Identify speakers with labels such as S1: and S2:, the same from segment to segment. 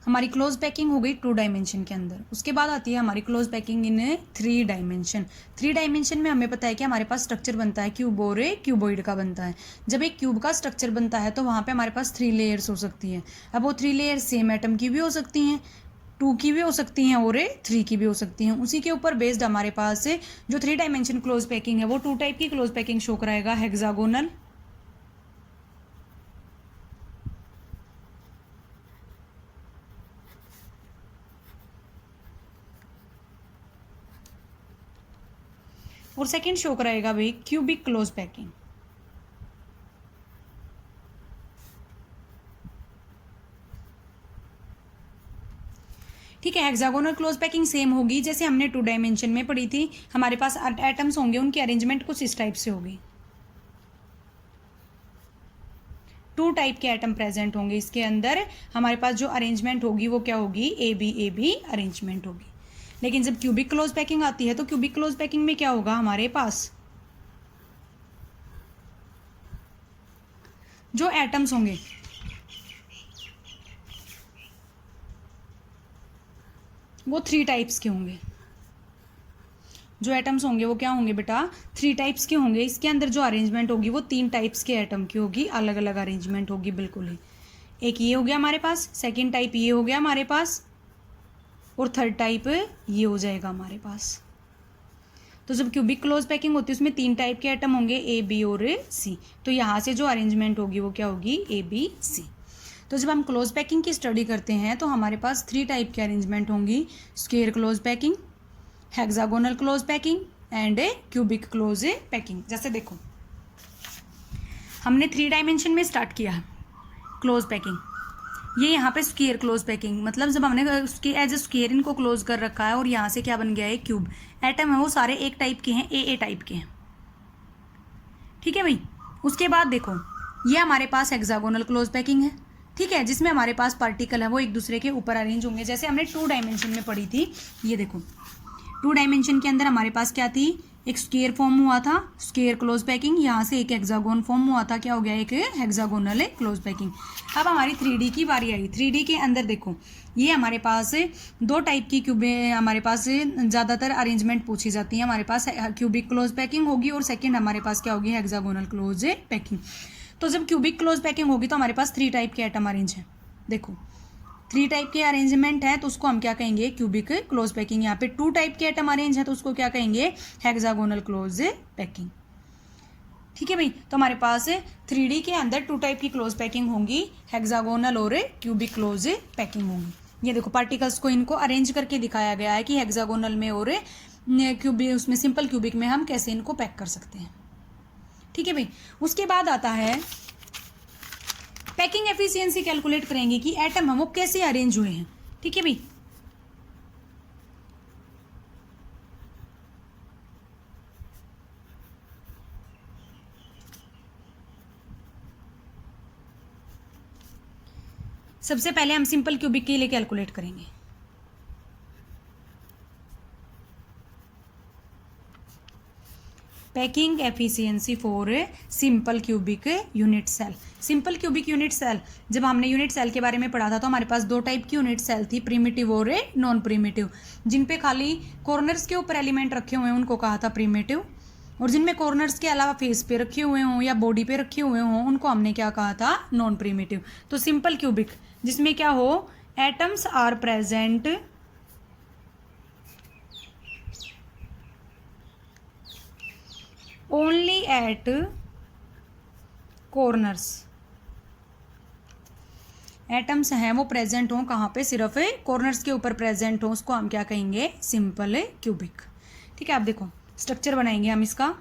S1: हमारी close packing हो गई 2 डायमेंशन के अंदर। उसके बाद आती है हमारी close packing in 3 dimension. 3 dimension में हमें पता है कि हमारे पास स्ट्रक्चर बनता है क्यूब और क्यूबॉइड का बनता है। जब एक क्यूब का स्ट्रक्चर बनता है तो वहाँ पे हमारे पास 3 लेयर्स हो सकती हैं। अब वो 3 लेयर सेम एटम की भी हो सकती हैं, 2 की भी हो सकती हैं और 3 की भी हो सकती हैं। उसी के ऊपर बेस्ड हमारे पास जो 3 डायमेंशन क्लोज पैकिंग है वो 2 टाइप की क्लोज पैकिंग शो कराएगा, हेक्सागोनल और सेकंड शो कराएगा भाई क्यूबिक क्लोज पैकिंग। ठीक है, हेक्सागोनल क्लोज पैकिंग सेम होगी जैसे हमने 2 डायमेंशन में पढ़ी थी। हमारे पास एटम्स होंगे, उनकी अरेंजमेंट कुछ इस टाइप से होगी। 2 टाइप के एटम प्रेजेंट होंगे इसके अंदर। हमारे पास जो अरेंजमेंट होगी वो क्या होगी, ए बी अरेंजमेंट होगी। लेकिन जब क्यूबिक क्लोज पैकिंग आती है तो क्यूबिक क्लोज पैकिंग में क्या होगा, हमारे पास जो एटम्स होंगे वो 3 टाइप्स के होंगे। जो एटम्स होंगे वो क्या होंगे बेटा, 3 टाइप्स के होंगे। इसके अंदर जो अरेंजमेंट होगी वो 3 टाइप्स के एटम की होगी, अलग अलग अरेंजमेंट होगी बिल्कुल ही। एक ये हो गया हमारे पास, सेकंड टाइप ये हो गया हमारे पास, और थर्ड टाइप ये हो जाएगा हमारे पास। तो जब क्यूबिक क्लोज पैकिंग होती है उसमें 3 टाइप के एटम होंगे, ए बी और सी। तो यहाँ से जो अरेंजमेंट होगी वो क्या होगी, ए बी सी। तो जब हम क्लोज पैकिंग की स्टडी करते हैं तो हमारे पास 3 टाइप की अरेंजमेंट होंगी, square close packing, hexagonal close packing and cubic close packing. जैसे देखो हमने 3 डायमेंशन में स्टार्ट किया है क्लोज पैकिंग। ये यहाँ पे स्क्वायर क्लोज पैकिंग, मतलब जब हमने उसके एज ए स्क्वायर इनको क्लोज कर रखा है और यहाँ से क्या बन गया है, क्यूब। एटम है वो सारे एक टाइप के हैं, ए टाइप के हैं। ठीक है भाई। उसके बाद देखो ये हमारे पास हेक्सागोनल क्लोज पैकिंग है, ठीक है, जिसमें हमारे पास पार्टिकल है वो एक दूसरे के ऊपर अरेंज होंगे, जैसे हमने 2 डायमेंशन में पढ़ी थी। ये देखो 2 डायमेंशन के अंदर हमारे पास क्या थी, एक स्क्वायर फॉर्म हुआ था, स्क्वायर क्लोज पैकिंग। यहाँ से एक हेक्सागोन फॉर्म हुआ था, क्या हो गया, एक हेक्सागोनल क्लोज पैकिंग। अब हमारी 3D की बारी आई। 3D के अंदर देखो ये हमारे पास 2 टाइप की क्यूबे, हमारे पास ज़्यादातर अरेंजमेंट पूछी जाती है। हमारे पास क्यूबिक क्लोज पैकिंग होगी और सेकेंड हमारे पास क्या होगी, हेक्सागोनल क्लोज पैकिंग। तो जब क्यूबिक क्लोज पैकिंग होगी तो हमारे पास 3 टाइप के एटम अरेंज हैं। देखो 3 टाइप के अरेंजमेंट है तो उसको हम क्या कहेंगे, क्यूबिक क्लोज पैकिंग। यहाँ पे 2 टाइप के एटम अरेंज है तो उसको क्या कहेंगे, हेक्सागोनल क्लोज पैकिंग। ठीक है भाई। तो हमारे पास 3D के अंदर 2 टाइप की क्लोज पैकिंग होंगी, हेक्सागोनल और क्यूबिक क्लोज पैकिंग होंगी। ये देखो पार्टिकल्स को इनको अरेंज करके दिखाया गया है कि हेक्सागोनल में और क्यूबिक, उसमें सिंपल क्यूबिक में हम कैसे इनको पैक कर सकते हैं। ठीक है भाई। उसके बाद आता है पैकिंग एफिशिएंसी कैलकुलेट करेंगे कि एटम है वो कैसे अरेंज हुए हैं। ठीक है भाई। सबसे पहले हम सिंपल क्यूबिक के लिए कैलकुलेट करेंगे। Packing efficiency for simple cubic unit cell. Simple cubic unit cell, जब हमने यूनिट सेल के बारे में पढ़ा था तो हमारे पास 2 टाइप की यूनिट सेल थी, प्रीमिटिव और नॉन प्रीमिटिव। जिन पे खाली कॉर्नर्स के ऊपर एलिमेंट रखे हुए हैं उनको कहा था प्रीमिटिव, और जिनमें कॉर्नर्स के अलावा फेस पे रखे हुए हों या बॉडी पे रखे हुए हों उनको हमने क्या कहा था, नॉन प्रीमिटिव। तो सिंपल क्यूबिक जिसमें क्या हो, atoms are present only at corners. Atoms हैं वो प्रेजेंट हों कहाँ पे, सिर्फ कॉर्नर्स के ऊपर प्रेजेंट हों, उसको हम क्या कहेंगे, सिंपल क्यूबिक। ठीक है। आप देखो स्ट्रक्चर बनाएंगे हम इसका।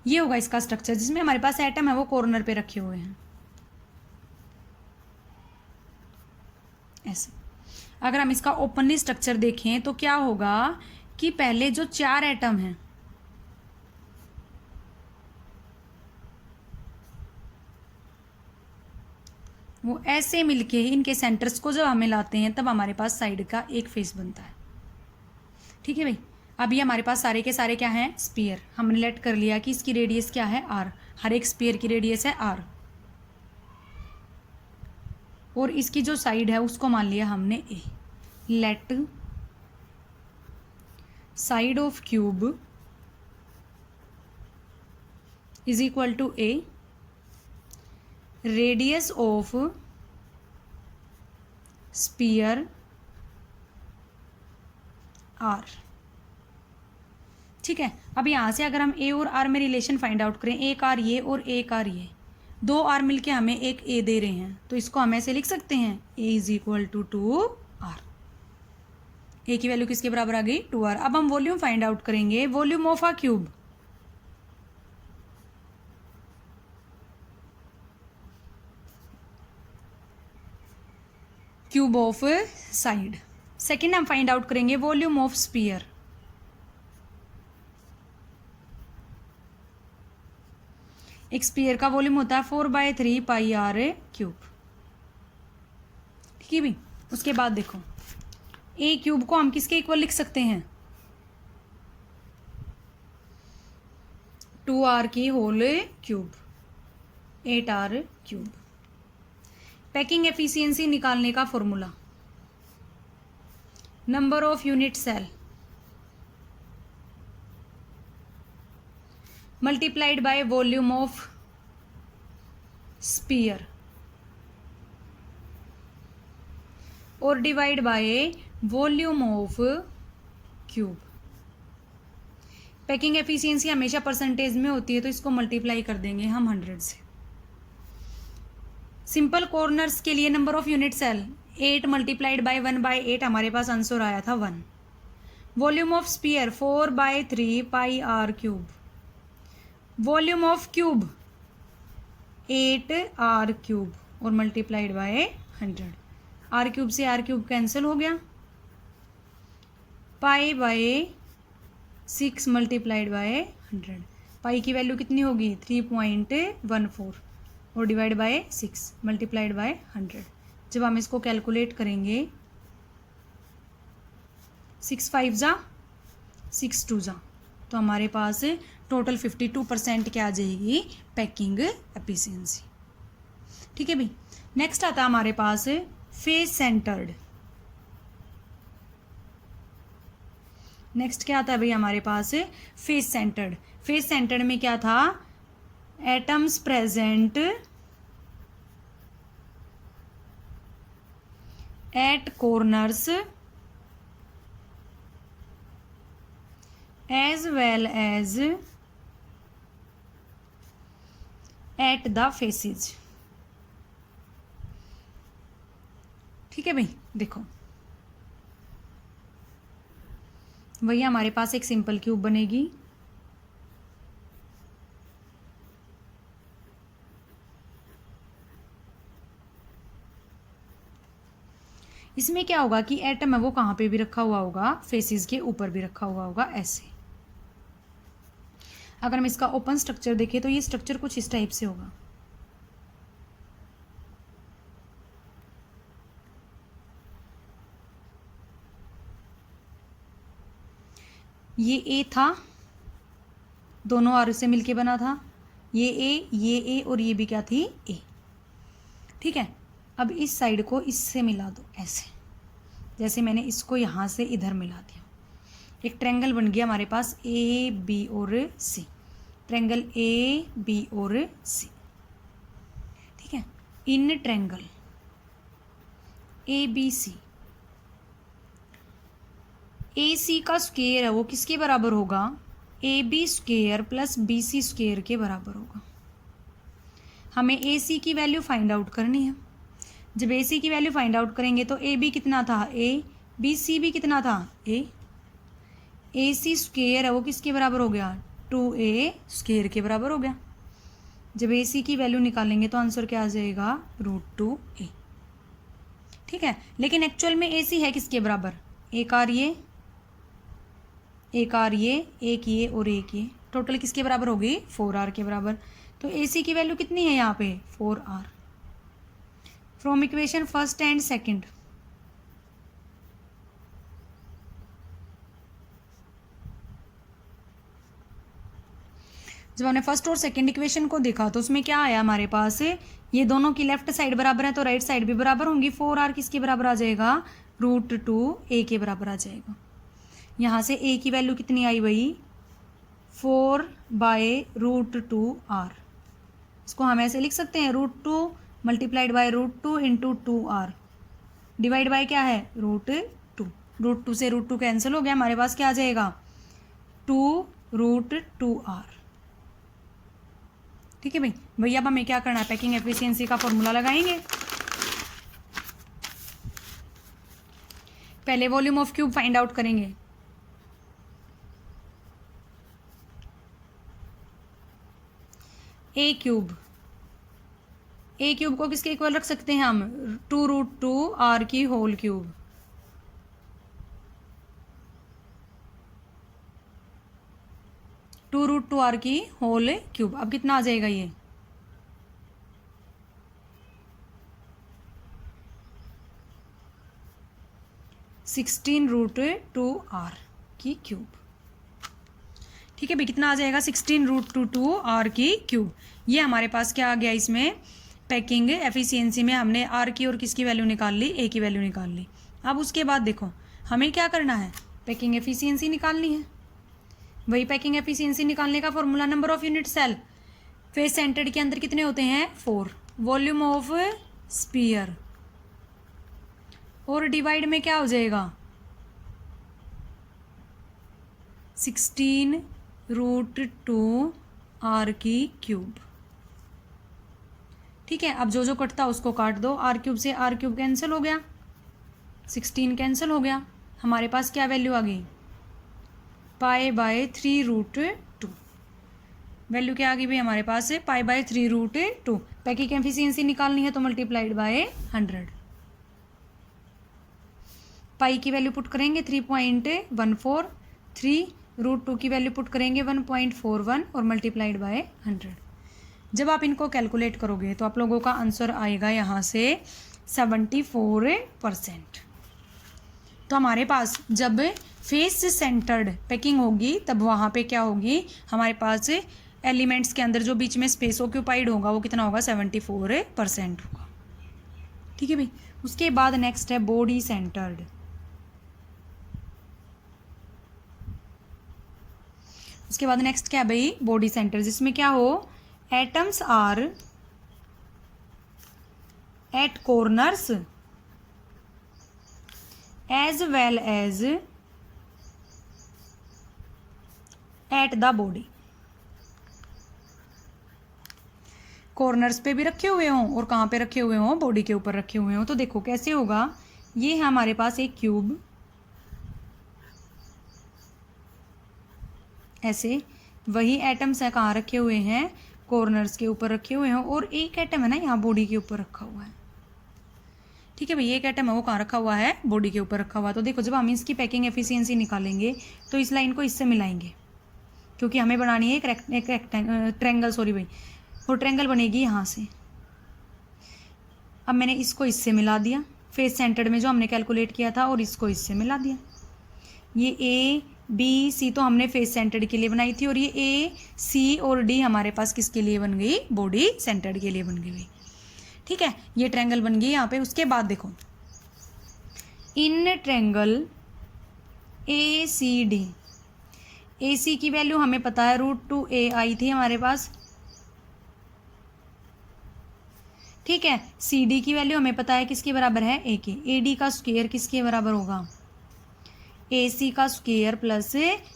S1: ये होगा इसका स्ट्रक्चर जिसमें हमारे पास एटम है वो कॉर्नर पे रखे हुए हैं ऐसे। अगर हम इसका ओपनली स्ट्रक्चर देखें तो क्या होगा कि पहले जो 4 एटम हैं वो ऐसे मिलके ही इनके सेंटर्स को जब हम मिलाते हैं तब हमारे पास साइड का एक फेस बनता है। ठीक है भाई। अब ये हमारे पास सारे के सारे क्या हैं, स्पीयर। हमने लेट कर लिया कि इसकी रेडियस क्या है, आर। हर एक स्पीयर की रेडियस है आर, और इसकी जो साइड है उसको मान लिया हमने A. Let side of cube is equal to A, radius of sphere R. ठीक है, अब यहाँ से अगर हम ए और आर में रिलेशन फाइंड आउट करें, एक आर ये और एक आर ये, दो आर मिलके हमें एक ए दे रहे हैं, तो इसको हम ऐसे लिख सकते हैं, ए इज इक्वल टू 2r। ए की वैल्यू किसके बराबर आ गई, 2r। अब हम वॉल्यूम फाइंड आउट करेंगे, volume of a cube. Cube of side. Second हम फाइंड आउट करेंगे वॉल्यूम ऑफ स्पीयर। एक स्पीयर का वॉल्यूम होता है 4/3 पाई आर क्यूब। ठीक है भाई, उसके बाद देखो ए क्यूब को हम किसके इक्वल लिख सकते हैं, 2r की whole cube, 8r cube. Packing efficiency निकालने का formula, number of unit cell multiplied by volume of sphere और divide by volume of cube. Packing efficiency हमेशा परसेंटेज में होती है, तो इसको मल्टीप्लाई कर देंगे हम 100 से। सिंपल कॉर्नर्स के लिए number of unit cell 8 multiplied by 1/8, हमारे पास आंसर आया था 1। Volume of sphere 4/3 pi R cube. Volume of cube 8r cube और मल्टीप्लाइड बाय 100। आर क्यूब से आर क्यूब कैंसिल हो गया, pi by 6 multiplied by 100। Pi की वैल्यू कितनी होगी, 3.14 और डिवाइड बाय 6 मल्टीप्लाइड बाय 100। जब हम इसको कैलकुलेट करेंगे, 6 5 जा 6 2 जा, तो हमारे पास टोटल 52% क्या आ जाएगी, पैकिंग एफिशिएंसी। ठीक है भाई, नेक्स्ट आता है हमारे पास फेस सेंटर्ड। नेक्स्ट क्या आता है भाई हमारे पास, फेस सेंटर्ड। फेस सेंटर्ड में क्या था, atoms present at corners as well as at the faces। ठीक है भाई, देखो वही हमारे पास एक सिंपल क्यूब बनेगी, इसमें क्या होगा कि एटम है वो कहाँ पे भी रखा हुआ होगा, फेसेस के ऊपर भी रखा हुआ होगा ऐसे। अगर हम इसका ओपन स्ट्रक्चर देखें तो ये स्ट्रक्चर कुछ इस टाइप से होगा। ये ए था, दोनों आर से मिलके बना था, ये ए और ये भी क्या थी, ए। ठीक है, अब इस साइड को इससे मिला दो ऐसे, जैसे मैंने इसको यहाँ से इधर मिला दिया, एक ट्रायंगल बन गया हमारे पास ए बी और सी। ट्रायंगल ए बी और सी। ठीक है, in triangle A B C, A C का स्क्वायर है वो किसके बराबर होगा, A B square plus B C square के बराबर होगा। हमें ए सी की वैल्यू फाइंड आउट करनी है। जब ए सी की वैल्यू फाइंड आउट करेंगे तो ए बी कितना था, ए, बी सी भी कितना था, ए सी स्क्वायर है वो किसके बराबर हो गया, 2a स्क्वायर के बराबर हो गया। जब ए सी की वैल्यू निकालेंगे तो आंसर क्या आ जाएगा, √2a। ठीक है, लेकिन एक्चुअल में ए सी है किसके बराबर, एक आर ये, एक आर ये, एक ये और एक ये, टोटल किसके बराबर होगी, 4r के बराबर। तो ए सी की वैल्यू कितनी है यहाँ पे, 4r। From equation first and second, जब हमने फर्स्ट और सेकंड इक्वेशन को देखा तो उसमें क्या आया हमारे पास, ये दोनों की लेफ्ट साइड बराबर है तो राइट साइड भी बराबर होंगी। 4r किसके बराबर आ जाएगा, √2a के बराबर आ जाएगा। यहाँ से a की वैल्यू कितनी आई भाई, 4/√2r। इसको हम ऐसे लिख सकते हैं, √2 multiplied by √2 into 2r divide by क्या है, √2। √2 से √2 कैंसिल हो गया, हमारे पास क्या आ जाएगा, 2√2r। ठीक है भाई। भैया अब हमें क्या करना है, पैकिंग एफिशिएंसी का फॉर्मूला लगाएंगे। पहले volume of cube find out करेंगे। ए क्यूब को किसके इक्वल रख सकते हैं हम, 2√2r की होल क्यूब। √2r की होल क्यूब। अब कितना आ जाएगा ये, 16√2r की क्यूब। ठीक है भाई, कितना आ जाएगा, 16√2r की क्यूब। ये हमारे पास क्या आ गया, इसमें पैकिंग एफिशिएंसी में हमने r की और किसकी वैल्यू निकाल ली, a की वैल्यू निकाल ली। अब उसके बाद देखो हमें क्या करना है, पैकिंग एफिशिएंसी निकालनी है। वही पैकिंग एफिशिएंसी निकालने का formula, number of unit cell face centred के अंदर कितने होते हैं, 4, वॉल्यूम ऑफ स्पीयर, और डिवाइड में क्या हो जाएगा, 16√2r की क्यूब। ठीक है, अब जो जो कटता उसको काट दो, r क्यूब से r क्यूब कैंसिल हो गया, 16 कैंसिल हो गया, हमारे पास क्या वैल्यू आ गई, π/3√2। वैल्यू क्या आ गई भाई हमारे पास है, π/3√2। पैकिंग एफिशिएंसी निकालनी है तो मल्टीप्लाइड बाय 100। पाई की वैल्यू पुट करेंगे 3.14, 3√2 की वैल्यू पुट करेंगे 1.41 और मल्टीप्लाइड बाय 100। जब आप इनको कैलकुलेट करोगे तो आप लोगों का आंसर आएगा यहाँ से 74%। तो हमारे पास जब फेस सेंटर्ड पैकिंग होगी तब वहाँ पे क्या होगी, हमारे पास एलिमेंट्स के अंदर जो बीच में स्पेस ऑक्यूपाइड होगा वो कितना होगा, 74% होगा। ठीक है भाई। उसके बाद नेक्स्ट है बॉडी सेंटर्ड। उसके बाद नेक्स्ट क्या है भाई, बॉडी सेंटर, जिसमें क्या हो, atoms are at corners as well as at the body. Corners पे भी रखे हुए हों और कहाँ पे रखे हुए हों, बॉडी के ऊपर रखे हुए हों। तो देखो कैसे होगा, ये है हमारे पास एक क्यूब, ऐसे वही एटम्स है कहाँ रखे हुए हैं, कॉर्नर्स के ऊपर रखे हुए हैं, और एक एटम है ना यहाँ बॉडी के ऊपर रखा हुआ है। ठीक है भाई, एक एटम है वो कहाँ रखा हुआ है, बॉडी के ऊपर रखा हुआ है। तो देखो जब हम इसकी पैकिंग एफिशिएंसी निकालेंगे तो इस लाइन को इससे मिलाएंगे, क्योंकि हमें बनानी है एक ट्रेंगल, सॉरी भाई, और ट्रेंगल बनेगी यहाँ से। अब मैंने इसको इससे मिला दिया फेस सेंटर्ड में जो हमने कैलकुलेट किया था, और इसको इससे मिला दिया। ये ए बी सी तो हमने फेस सेंटर्ड के लिए बनाई थी, और ये ए सी और डी हमारे पास किसके लिए बन गई, बॉडी सेंटर्ड के लिए बन गई। ठीक है, ये ट्रायंगल बन गई यहाँ पे। उसके बाद देखो in triangle A C D, ए सी की वैल्यू हमें पता है √2a आई थी हमारे पास। ठीक है, सी डी की वैल्यू हमें पता है किसके बराबर है, a के। ए डी का स्क्वायर किसके बराबर होगा, ए सी का square plus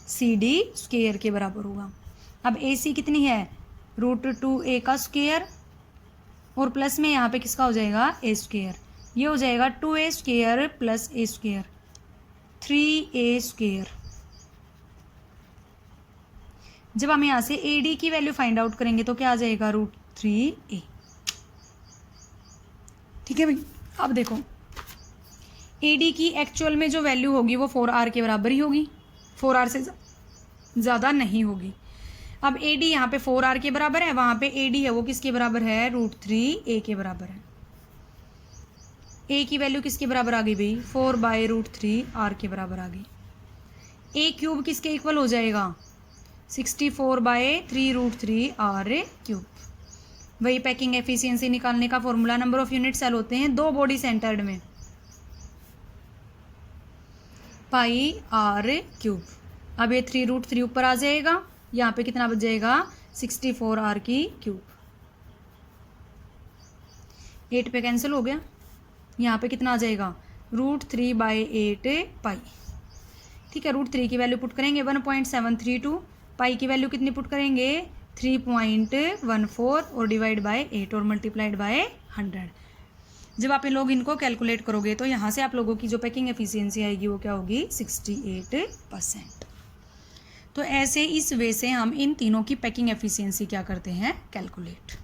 S1: C D square के बराबर होगा। अब ए सी कितनी है, √2a का स्क्वायर, और प्लस में यहाँ पे किसका हो जाएगा, a स्क्वायर। ये हो जाएगा 2a square plus a square, 3a square. जब हम यहाँ से ए डी की वैल्यू फाइंड आउट करेंगे तो क्या आ जाएगा, √3a। ठीक है भाई। अब देखो ए डी की एक्चुअल में जो वैल्यू होगी वो 4r के बराबर ही होगी, 4r से ज़्यादा नहीं होगी। अब ए डी यहाँ पे 4r के बराबर है, वहाँ पे ए डी है वो किसके बराबर है, √3a के बराबर है। a की वैल्यू किसके बराबर आ गई भाई, 4/√3r के बराबर आ गई। a क्यूब किसके इक्वल हो जाएगा, 64/3√3r³। वही पैकिंग एफिशिएंसी निकालने का formula, number of unit cell होते हैं 2 बॉडी सेंटर्ड में, πr³। अब ये 3√3 ऊपर आ जाएगा, यहाँ पे कितना बच जाएगा 64r³। 8 पे कैंसिल हो गया, यहाँ पे कितना आ जाएगा √3/8 ठीक है। √3 की वैल्यू पुट करेंगे 1.732, पाई की वैल्यू कितनी पुट करेंगे 3.14 और डिवाइड बाय 8 और मल्टीप्लाइड बाय 100। जब आप इन लोग इनको कैलकुलेट करोगे तो यहाँ से आप लोगों की जो पैकिंग एफिशिएंसी आएगी वो क्या होगी 68%। तो ऐसे इस वे से हम इन तीनों की पैकिंग एफिशिएंसी क्या करते हैं कैलकुलेट।